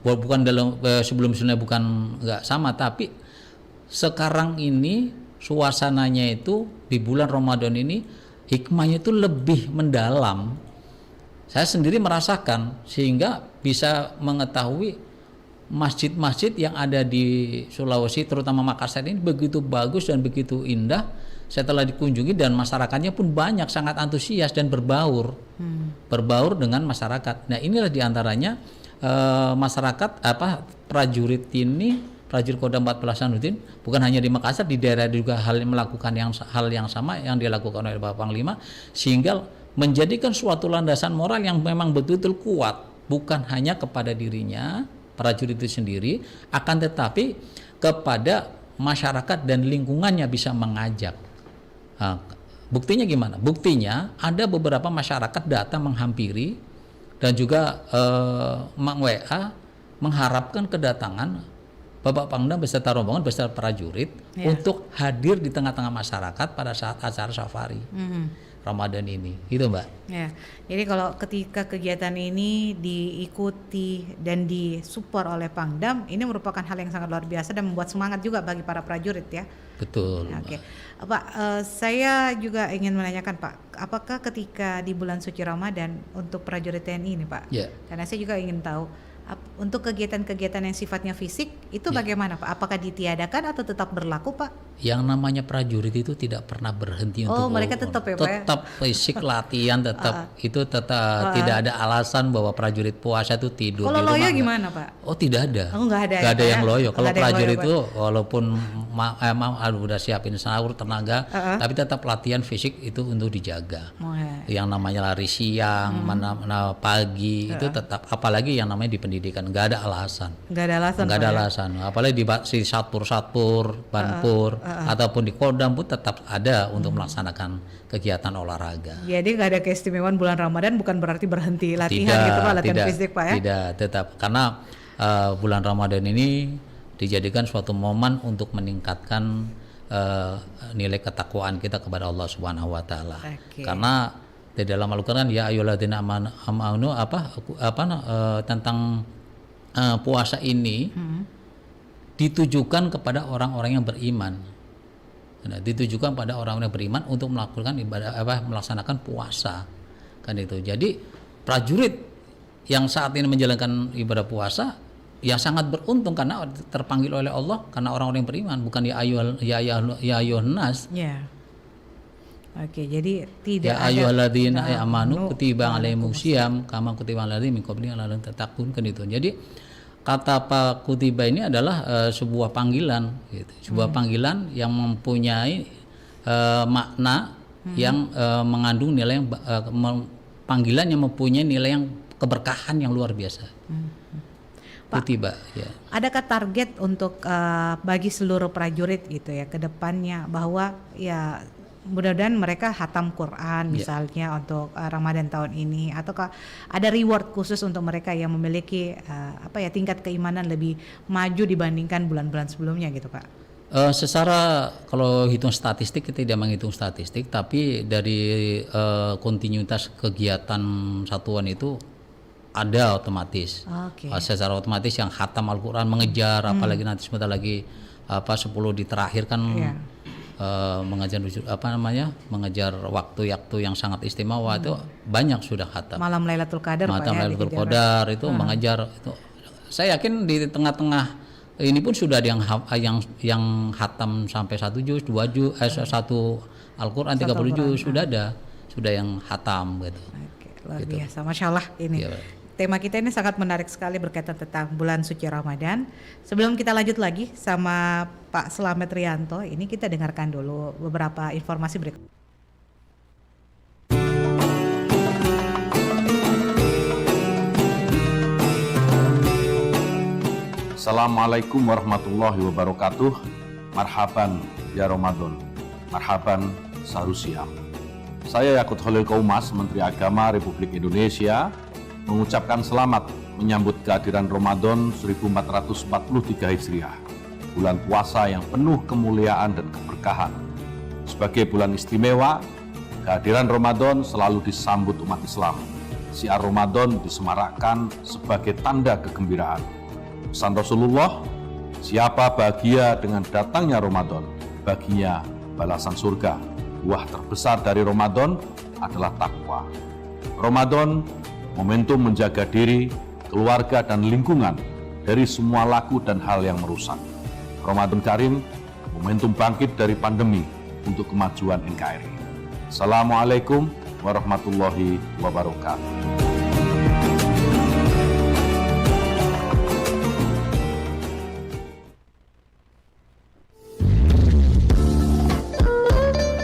Bukan dalam sebelum-sebelumnya bukan nggak sama, tapi sekarang ini suasananya itu di bulan Ramadan ini hikmahnya itu lebih mendalam. Saya sendiri merasakan, sehingga bisa mengetahui masjid-masjid yang ada di Sulawesi, terutama Makassar ini begitu bagus dan begitu indah setelah dikunjungi, dan masyarakatnya pun banyak sangat antusias dan berbaur dengan masyarakat. Nah, inilah diantaranya masyarakat prajurit ini, prajurit Kodam 14 Hasanuddin, bukan hanya di Makassar, di daerah juga melakukan hal yang sama yang dilakukan oleh Bapak Panglima, sehingga menjadikan suatu landasan moral yang memang betul-betul kuat, bukan hanya kepada dirinya prajurit itu sendiri, akan tetapi kepada masyarakat dan lingkungannya bisa mengajak. Nah, buktinya gimana? Buktinya ada beberapa masyarakat datang menghampiri dan juga meng-WA mengharapkan kedatangan Bapak Pangdam beserta rombongan beserta prajurit untuk hadir di tengah-tengah masyarakat pada saat acara safari Ramadan ini, gitu Mbak. Ya, jadi kalau ketika kegiatan ini diikuti dan disupport oleh Pangdam, ini merupakan hal yang sangat luar biasa dan membuat semangat juga bagi para prajurit ya. Betul. Oke, Pak, saya juga ingin menanyakan Pak, apakah ketika di bulan suci Ramadan untuk prajurit TNI ini Pak? Ya. Karena saya juga ingin tahu untuk kegiatan-kegiatan yang sifatnya fisik itu bagaimana Pak? Apakah ditiadakan atau tetap berlaku Pak? Yang namanya prajurit itu tidak pernah berhenti untuk mereka tetap ya Pak? Tetap fisik latihan tetap itu tetap tidak ada alasan bahwa prajurit puasa itu tidur Kalau di rumah. loyo gimana Pak? Oh tidak ada. Oh nggak ada. Nggak ada ya, yang loyo. Kalau ada yang prajurit loyo, itu walaupun udah siapin sahur tenaga, tapi tetap latihan fisik itu untuk dijaga. Yang namanya lari siang, pagi itu tetap, apalagi yang namanya di pendidikan nggak ada alasan. Nggak ada alasan. Nggak ada alasan. Apalagi di satpur, banpur ataupun di Kodam pun tetap ada untuk melaksanakan kegiatan olahraga. Jadi nggak ada keistimewaan bulan Ramadan bukan berarti berhenti latihan gitu Pak, latihan fisik Pak ya? Tidak, tetap karena bulan Ramadan ini dijadikan suatu momen untuk meningkatkan nilai ketakwaan kita kepada Allah Subhanahu wa taala. Karena di dalam Al-Qur'an ya ayyuhalladzina amanu tentang puasa ini ditujukan kepada orang-orang yang beriman. Nah, ditujukan pada orang-orang yang beriman untuk melakukan ibadah melaksanakan puasa. Kan itu. Jadi prajurit yang saat ini menjalankan ibadah puasa ya sangat beruntung karena terpanggil oleh Allah karena orang-orang yang beriman, bukan ya ayyuhan nas. Ya. Oke, jadi tidak ya ayyuhalladzina amanu kutiba alaihimus syiyam kama kutiba alal ladzina min qablikum la'allakum tattaqun, kan itu. Jadi kata Pak Kutiba ini adalah sebuah panggilan gitu. Sebuah panggilan yang mempunyai makna yang mengandung nilai yang panggilan yang mempunyai nilai yang keberkahan yang luar biasa. Pak, Kutiba ya. Adakah target untuk bagi seluruh prajurit gitu ya ke depannya bahwa ya mudah-mudahan mereka hatam Quran misalnya untuk Ramadan tahun ini, ataukah ada reward khusus untuk mereka yang memiliki tingkat keimanan lebih maju dibandingkan bulan-bulan sebelumnya gitu Pak? Secara kalau hitung statistik kita tidak menghitung statistik, tapi dari kontinuitas kegiatan satuan itu ada otomatis. Secara otomatis yang hatam Al-Quran mengejar, apalagi nanti sebentar lagi 10 di terakhir kan. Mengajar mengejar waktu-waktu yang sangat istimewa itu banyak sudah khatam. Malam Lailatul Qadar, Malam Lailatul Qadar itu mengejar itu. Saya yakin di tengah-tengah ini pun sudah ada yang khatam sampai 1 juz, 2 juz, 1 Al-Qur'an 30 juz sudah ada, sudah yang khatam gitu. Oke, luar biasa. Masya Allah ini. Ya, tema kita ini sangat menarik sekali berkaitan tentang bulan suci Ramadan. Sebelum kita lanjut lagi sama Pak Slamet Rianto, ini kita dengarkan dulu beberapa informasi berikut. Assalamualaikum warahmatullahi wabarakatuh. Marhaban ya Ramadan. Marhaban sarusiam. Saya Yakut Khalil Kaumas, Menteri Agama Republik Indonesia, mengucapkan selamat menyambut kehadiran Ramadan 1443 Hijriah, bulan puasa yang penuh kemuliaan dan keberkahan. Sebagai bulan istimewa, kehadiran Ramadan selalu disambut umat Islam. Syiar Ramadan disemarakkan sebagai tanda kegembiraan. Pesan Rasulullah, siapa bahagia dengan datangnya Ramadan, baginya balasan surga. Buah terbesar dari Ramadan adalah takwa. Ramadan momentum menjaga diri, keluarga, dan lingkungan dari semua laku dan hal yang merusak. Ramadan Karim, momentum bangkit dari pandemi untuk kemajuan NKRI. Assalamualaikum warahmatullahi wabarakatuh.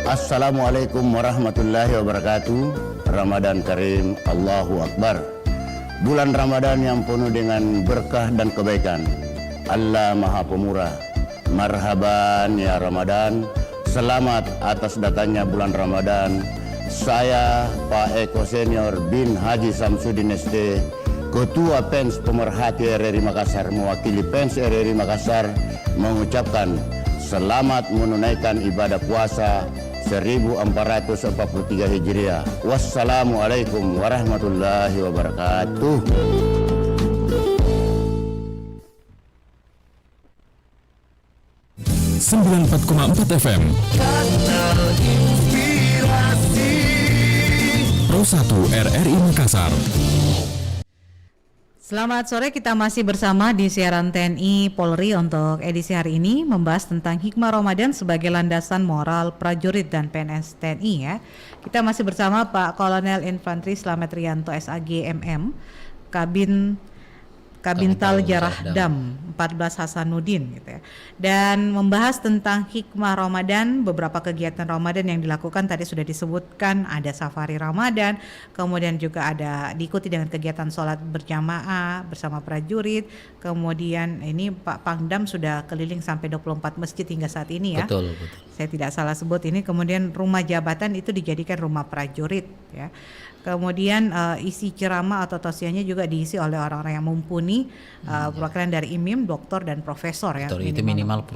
Assalamualaikum warahmatullahi wabarakatuh. Ramadan Karim, Allahu Akbar. Bulan Ramadan yang penuh dengan berkah dan kebaikan. Allah Maha Pemurah. Marhaban ya Ramadan. Selamat atas datangnya bulan Ramadan. Saya Pak Eko Senior bin Haji Samsudin ST, Ketua Pens Pemerhati RRI Makassar, mewakili Pens RRI Makassar, mengucapkan selamat menunaikan ibadah puasa 1443 Hijriah. Wassalamualaikum warahmatullahi wabarakatuh. FM Pro 1 RRI Makassar. Selamat sore, kita masih bersama di siaran TNI Polri untuk edisi hari ini membahas tentang hikmah Ramadan sebagai landasan moral prajurit dan PNS TNI ya. Kita masih bersama Pak Kolonel Infantri Slamet Rianto SAG MM, Kabintal Jarah Dam 14 Hasanuddin gitu ya. Dan membahas tentang hikmah Ramadan, beberapa kegiatan Ramadan yang dilakukan tadi sudah disebutkan, ada safari Ramadan, kemudian juga ada diikuti dengan kegiatan sholat berjamaah bersama prajurit, kemudian ini Pak Pangdam sudah keliling sampai 24 masjid hingga saat ini ya. Betul. Saya tidak salah sebut ini, kemudian rumah jabatan itu dijadikan rumah prajurit ya. Kemudian isi ceramah atau tausiahnya juga diisi oleh orang-orang yang mumpuni, perwakilan dari imam, doktor dan profesor ya. Itu minimal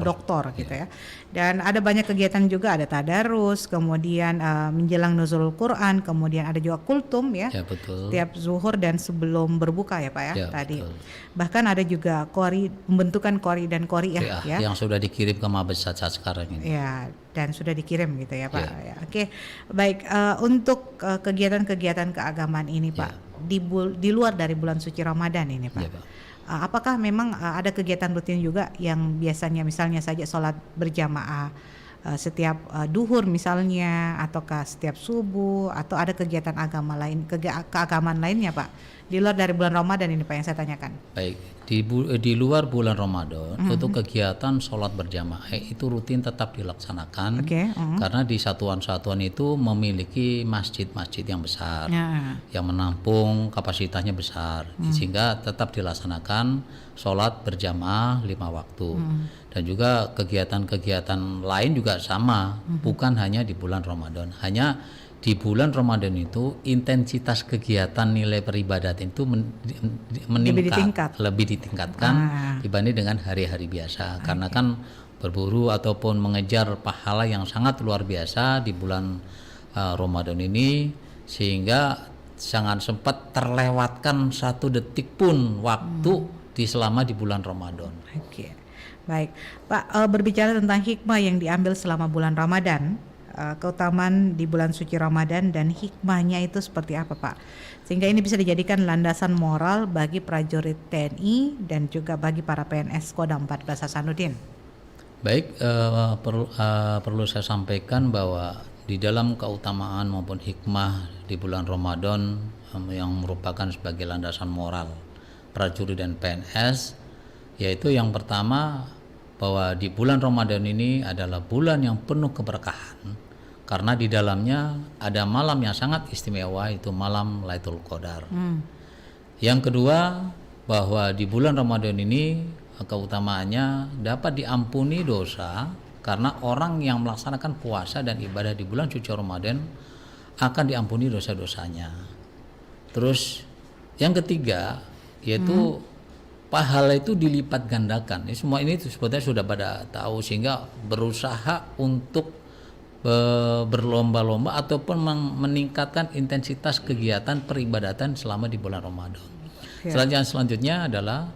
doktor gitu ya. Dan ada banyak kegiatan juga, ada tadarus, kemudian menjelang nuzulul Quran, kemudian ada juga kultum ya. Ya betul. Tiap zuhur dan sebelum berbuka ya Pak ya, tadi. Betul. Bahkan ada juga pembentukan qori dan qoriah ya. Yang sudah dikirim ke Mabes saat sekarang ini. Ya, dan sudah dikirim gitu ya Pak. Ya. Oke, baik. Untuk kegiatan-kegiatan keagamaan ini Pak, di luar dari bulan suci Ramadan ini Pak, Pak. Apakah memang ada kegiatan rutin juga yang biasanya misalnya saja sholat berjamaah setiap duhur misalnya, ataukah setiap subuh, atau ada kegiatan agama lain, keagamaan lainnya Pak di luar dari bulan Ramadan ini Pak yang saya tanyakan? Baik, di luar bulan Ramadan untuk kegiatan sholat berjamaah itu rutin tetap dilaksanakan, karena di satuan-satuan itu memiliki masjid-masjid yang besar, yang menampung kapasitasnya besar, sehingga tetap dilaksanakan sholat berjamaah 5 waktu. Dan juga kegiatan-kegiatan lain juga sama, bukan hanya di bulan Ramadan. Hanya di bulan Ramadan itu intensitas kegiatan nilai peribadatan itu meningkat, lebih ditingkatkan dibanding dengan hari-hari biasa. Karena kan berburu ataupun mengejar pahala yang sangat luar biasa di bulan Ramadan ini, sehingga jangan sempat terlewatkan satu detik pun waktu selama di bulan Ramadan. Oke. Baik, Pak, berbicara tentang hikmah yang diambil selama bulan Ramadan, keutamaan di bulan suci Ramadan dan hikmahnya itu seperti apa Pak? Sehingga ini bisa dijadikan landasan moral bagi prajurit TNI dan juga bagi para PNS Kodam 14 Hasanuddin. Baik, perlu saya sampaikan bahwa di dalam keutamaan maupun hikmah di bulan Ramadan yang merupakan sebagai landasan moral prajurit dan PNS, yaitu yang pertama, bahwa di bulan Ramadan ini adalah bulan yang penuh keberkahan, karena di dalamnya ada malam yang sangat istimewa, itu malam Lailatul Qadar. Yang kedua, bahwa di bulan Ramadan ini keutamaannya dapat diampuni dosa, karena orang yang melaksanakan puasa dan ibadah di bulan suci Ramadan akan diampuni dosa-dosanya. Terus yang ketiga, yaitu pahala itu dilipat gandakan. Ini semua ini sebetulnya sudah pada tahu, sehingga berusaha untuk berlomba-lomba ataupun meningkatkan intensitas kegiatan peribadatan selama di bulan Ramadan. Selanjutnya adalah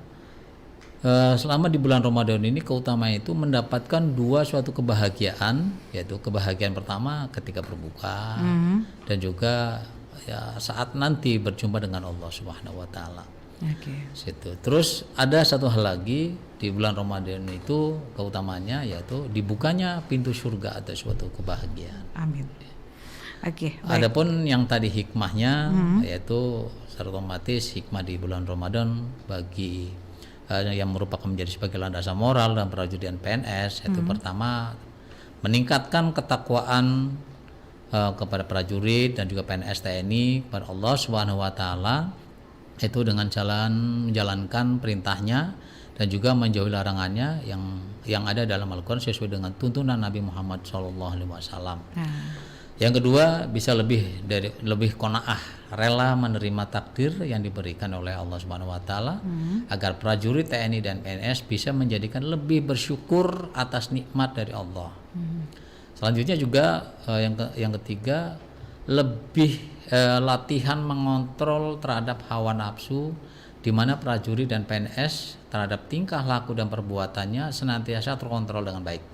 selama di bulan Ramadan ini keutamaan itu mendapatkan suatu kebahagiaan, yaitu kebahagiaan pertama ketika berbuka dan juga ya saat nanti berjumpa dengan Allah Subhanahu wa taala. Oke. Situ. Terus ada satu hal lagi di bulan Ramadan itu keutamanya yaitu dibukanya pintu surga atau suatu kebahagiaan. Amin. Oke. Baik. Adapun yang tadi hikmahnya yaitu secara otomatis hikmah di bulan Ramadan bagi yang merupakan menjadi sebagai landasan moral dan prajurit PNS yaitu pertama meningkatkan ketakwaan kepada prajurit dan juga PNS TNI kepada Allah Subhanahu wa taala itu dengan menjalankan perintahnya dan juga menjauhi larangannya yang ada dalam Al-Qur'an sesuai dengan tuntunan Nabi Muhammad SAW. Yang kedua bisa lebih qanaah, rela menerima takdir yang diberikan oleh Allah Subhanahu wa taala agar prajurit TNI dan PNS bisa menjadikan lebih bersyukur atas nikmat dari Allah. Selanjutnya juga yang ketiga lebih latihan mengontrol terhadap hawa nafsu di mana prajurit dan PNS terhadap tingkah laku dan perbuatannya senantiasa terkontrol dengan baik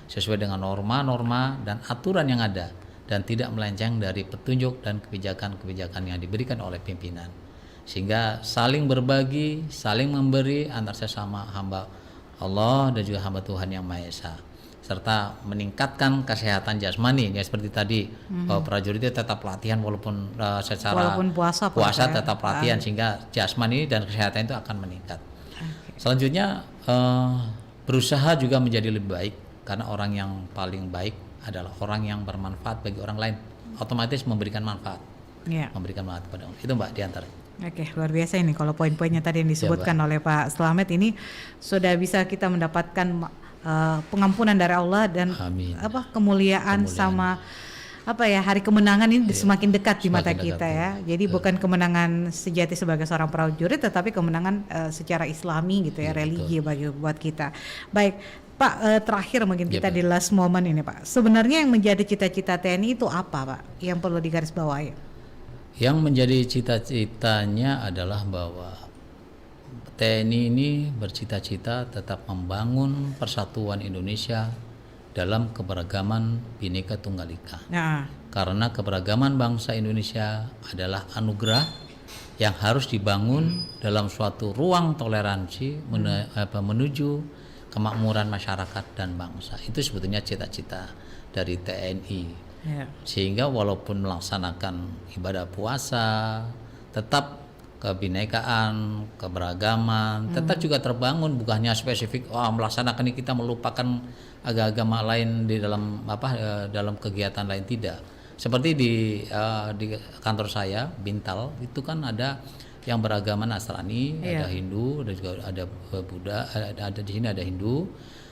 sesuai dengan norma-norma dan aturan yang ada dan tidak melenceng dari petunjuk dan kebijakan-kebijakan yang diberikan oleh pimpinan sehingga saling berbagi, saling memberi antar sesama hamba Allah dan juga hamba Tuhan yang Maha Esa serta meningkatkan kesehatan jasmani ya seperti tadi bahwa prajurit itu tetap latihan walaupun secara puasa tetap latihan sehingga jasmani dan kesehatan itu akan meningkat. Selanjutnya berusaha juga menjadi lebih baik karena orang yang paling baik adalah orang yang bermanfaat bagi orang lain, otomatis memberikan manfaat memberikan manfaat kepada orang. Itu Mbak diantara. Oke, luar biasa ini kalau poin-poinnya tadi yang disebutkan oleh Pak Slamet ini sudah bisa kita mendapatkan pengampunan dari Allah dan kemuliaan sama hari kemenangan ini semakin dekat di mata kita ya. Jadi bukan kemenangan sejati sebagai seorang prajurit tetapi kemenangan secara Islami gitu ya, religi buat kita. Baik, Pak, terakhir mungkin kita di last moment ini Pak. Sebenarnya yang menjadi cita-cita TNI itu apa Pak? Yang perlu digarisbawahi? Yang menjadi cita-citanya adalah bahwa TNI ini bercita-cita tetap membangun persatuan Indonesia dalam keberagaman Bhinneka Tunggal Ika. Karena keberagaman bangsa Indonesia adalah anugerah yang harus dibangun dalam suatu ruang toleransi menuju kemakmuran masyarakat dan bangsa. Itu sebetulnya cita-cita dari TNI. Sehingga walaupun melaksanakan ibadah puasa tetap kebinekaan, keberagaman tetap juga terbangun, bukannya spesifik melaksanakan ini kita melupakan agama lain di dalam dalam kegiatan lain, tidak. Seperti di kantor saya Bintal itu kan ada yang beragama Nasrani, ada Hindu, ada juga ada Buddha, ada di sini ada Hindu.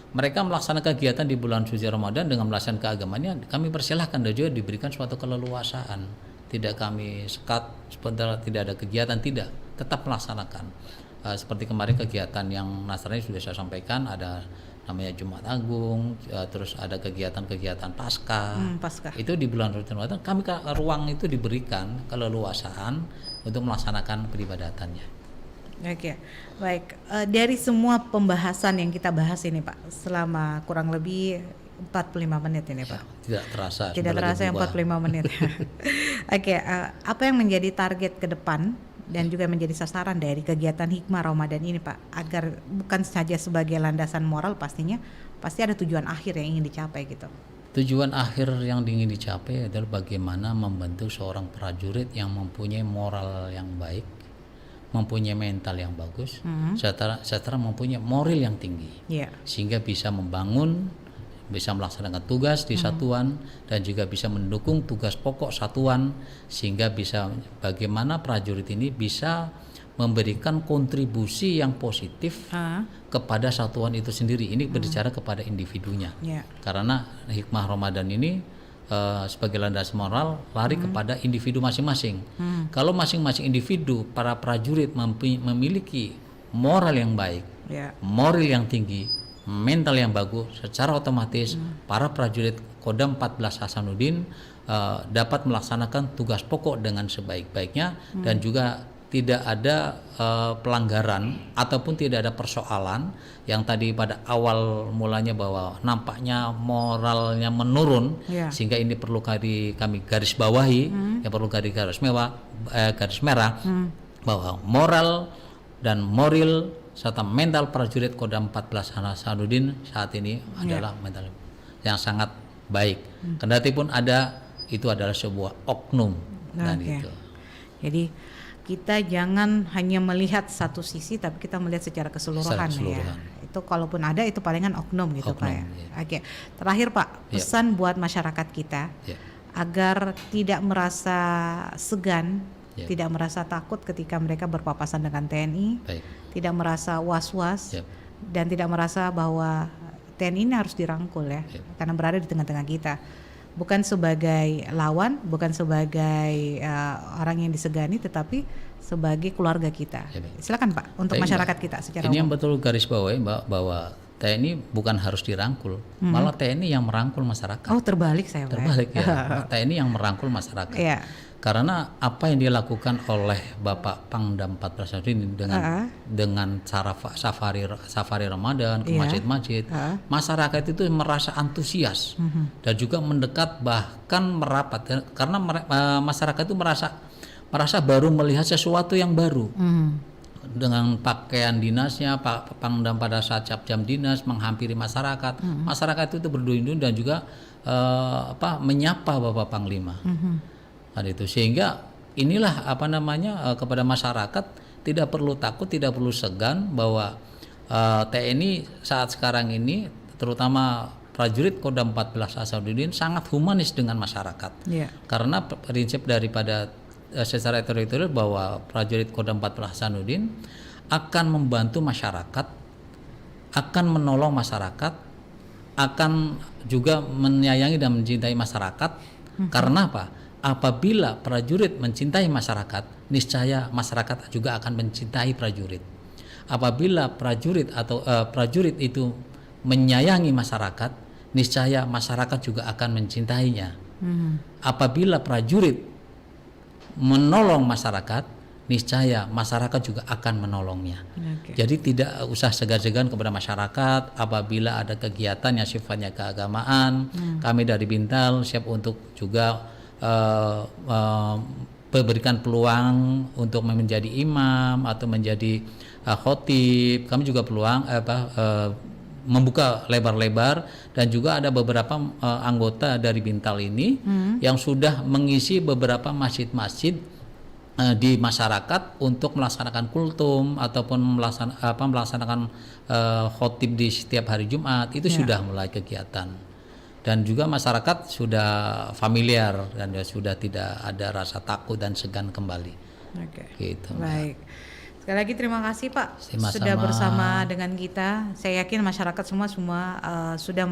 Mereka melaksanakan kegiatan di bulan suci Ramadan dengan melaksanakan keagamannya, kami persilahkan dan juga diberikan suatu keleluasaan. Tidak kami sekat sebentar, tidak ada kegiatan, tidak, tetap melaksanakan. Seperti kemarin kegiatan yang Nasrani sudah saya sampaikan, ada namanya Jumat Agung, terus ada kegiatan-kegiatan Paskah. Itu di bulan Ramadan kami ruang itu diberikan keleluasaan untuk melaksanakan peribadatannya. Oke, baik. Dari semua pembahasan yang kita bahas ini Pak, selama kurang lebih 45 menit ini Pak. Tidak terasa yang 45 menit. Oke, apa yang menjadi target ke depan dan juga menjadi sasaran dari kegiatan Hikmah Ramadan ini Pak, agar bukan saja sebagai landasan moral, pastinya pasti ada tujuan akhir yang ingin dicapai gitu. Tujuan akhir yang ingin dicapai adalah bagaimana membentuk seorang prajurit yang mempunyai moral yang baik, mempunyai mental yang bagus, serta mempunyai moral yang tinggi, sehingga bisa membangun, bisa melaksanakan tugas di satuan dan juga bisa mendukung tugas pokok satuan, sehingga bisa bagaimana prajurit ini bisa memberikan kontribusi yang positif kepada satuan itu sendiri. Ini berbicara kepada individunya, karena Hikmah Ramadan ini sebagai landasan moral lari kepada individu masing-masing. Kalau masing-masing individu para prajurit memiliki moral yang baik, moral yang tinggi, mental yang bagus, secara otomatis para prajurit Kodam 14 Hasanuddin dapat melaksanakan tugas pokok dengan sebaik-baiknya dan juga tidak ada pelanggaran ataupun tidak ada persoalan yang tadi pada awal mulanya bahwa nampaknya moralnya menurun, sehingga ini perlu kami garis bawahi, yang perlu garis merah bahwa moral dan moral serta mental prajurit Kodam 14 Hasanuddin saat ini adalah mental yang sangat baik. Kendati pun itu adalah sebuah oknum dan itu. Jadi kita jangan hanya melihat satu sisi, tapi kita melihat secara keseluruhan, ya. Itu kalaupun ada itu palingan oknum gitu, Pak ya. Oke. Terakhir Pak, pesan buat masyarakat kita agar tidak merasa segan, tidak merasa takut ketika mereka berpapasan dengan TNI, tidak merasa was-was, dan tidak merasa bahwa TNI ini harus dirangkul ya, karena berada di tengah-tengah kita. Bukan sebagai lawan, bukan sebagai orang yang disegani, tetapi sebagai keluarga kita. Silakan Pak, untuk masyarakat kita secara ini umum. yang betul garis bawahi bahwa TNI bukan harus dirangkul, malah TNI yang merangkul masyarakat. Oh, terbalik saya Pak. Terbalik ya, TNI yang merangkul masyarakat. Karena apa yang dilakukan oleh Bapak Pangdam 14 ini dengan cara safari Ramadan ke masjid-masjid, masyarakat itu merasa antusias dan juga mendekat, bahkan merapat, karena masyarakat itu merasa baru melihat sesuatu yang baru. Dengan pakaian dinasnya, Pak Pangdam pada saat jam dinas menghampiri masyarakat, masyarakat itu berduyun-duyun dan juga menyapa Bapak Panglima. Itu sehingga inilah kepada masyarakat tidak perlu takut, tidak perlu segan bahwa TNI saat sekarang ini, terutama prajurit Kodam 14 Hasanuddin, sangat humanis dengan masyarakat. Karena prinsip daripada secara teritorial bahwa prajurit Kodam 14 Hasanuddin akan membantu masyarakat, akan menolong masyarakat, akan juga menyayangi dan mencintai masyarakat. Karena apa? Apabila prajurit mencintai masyarakat, niscaya masyarakat juga akan mencintai prajurit. Apabila prajurit prajurit itu menyayangi masyarakat, niscaya masyarakat juga akan mencintainya. Apabila prajurit menolong masyarakat, niscaya masyarakat juga akan menolongnya. Jadi tidak usah segan-segan kepada masyarakat apabila ada kegiatan yang sifatnya keagamaan. Kami dari Bintal siap untuk juga berikan peluang untuk menjadi imam atau menjadi khotib. Kami juga peluang membuka lebar-lebar, dan juga ada beberapa anggota dari Bintal ini yang sudah mengisi beberapa masjid-masjid di masyarakat untuk melaksanakan kultum ataupun melaksanakan khotib di setiap hari Jumat. Itu sudah mulai kegiatan. Dan juga masyarakat sudah familiar dan sudah tidak ada rasa takut dan segan kembali. Gitu. Baik. Sekali lagi terima kasih Pak sudah bersama dengan kita. Saya yakin masyarakat semua sudah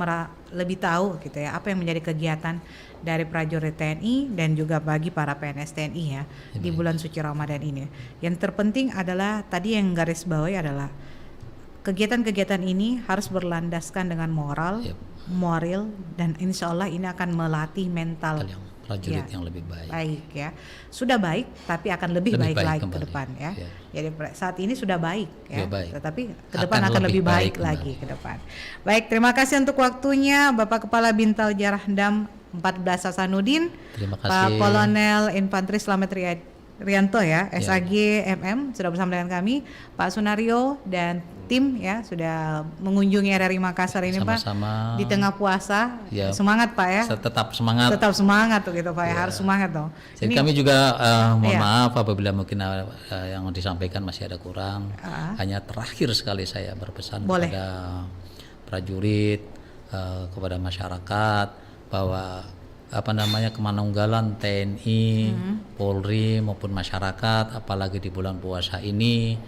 lebih tahu gitu ya apa yang menjadi kegiatan dari prajurit TNI dan juga bagi para PNS TNI ya di bulan suci Ramadan ini. Yang terpenting adalah tadi yang garis bawahi adalah kegiatan-kegiatan ini harus berlandaskan dengan moral, moral, dan insya Allah ini akan melatih mental prajurit yang lebih baik. Baik ya, sudah baik tapi akan lebih baik lagi ke depan ya. Jadi saat ini sudah baik ya, tetapi ke depan akan lebih baik lagi ke depan. Baik, terima kasih untuk waktunya Bapak Kepala Bintal Jarhandam 14 Hasanuddin, Pak Kolonel Infantri Slamet Rianto ya, SAG MM sudah bersama dengan kami, Pak Sunario dan tim ya sudah mengunjungi RRI Makassar ini Pak di tengah puasa. Semangat Pak ya. Tetap semangat. Tetap semangat tuh gitu Pak ya, harus semangat dong. Jadi kami juga mohon maaf apabila mungkin yang disampaikan masih ada kurang. Hanya terakhir sekali saya berpesan kepada prajurit, kepada masyarakat bahwa kemanunggalan TNI, Polri maupun masyarakat, apalagi di bulan puasa ini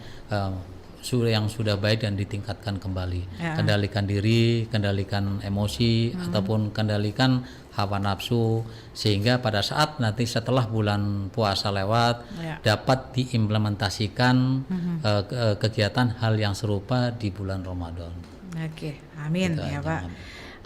yang sudah baik dan ditingkatkan kembali. Kendalikan diri, kendalikan emosi, ataupun kendalikan hawa nafsu, sehingga pada saat nanti setelah bulan puasa lewat dapat diimplementasikan kegiatan hal yang serupa di bulan Ramadan. Amin ya Pak.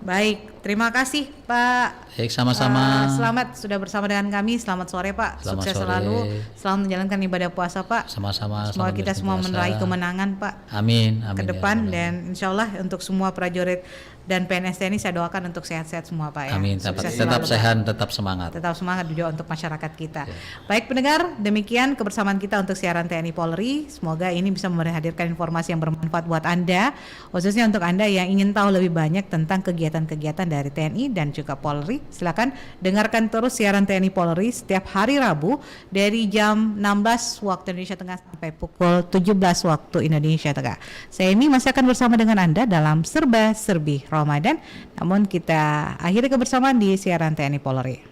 Baik, terima kasih Pak. Baik, sama-sama. Selamat sudah bersama dengan kami. Selamat sore Pak. Sukses selalu. Selamat menjalankan ibadah puasa Pak. Sama-sama. Semoga kita semua meraih kemenangan Pak. Amin. Ke depan dan insya Allah untuk semua prajurit dan PNS TNI saya doakan untuk sehat-sehat semua Pak ya. Amin. Sukses Tetap selalu, Pak. sehat, tetap semangat. Tetap semangat juga untuk masyarakat kita. Baik pendengar, demikian kebersamaan kita untuk siaran TNI Polri. Semoga ini bisa menghadirkan informasi yang bermanfaat buat Anda, khususnya untuk Anda yang ingin tahu lebih banyak tentang kegiatan-kegiatan dari TNI dan juga Polri. Silakan dengarkan terus siaran TNI Polri setiap hari Rabu dari jam 16 waktu Indonesia Tengah sampai pukul 17 waktu Indonesia Tengah. Saya ini masih akan bersama dengan Anda dalam Serba Serbi Ramadan. Namun kita akhiri kebersamaan di siaran TNI Polri.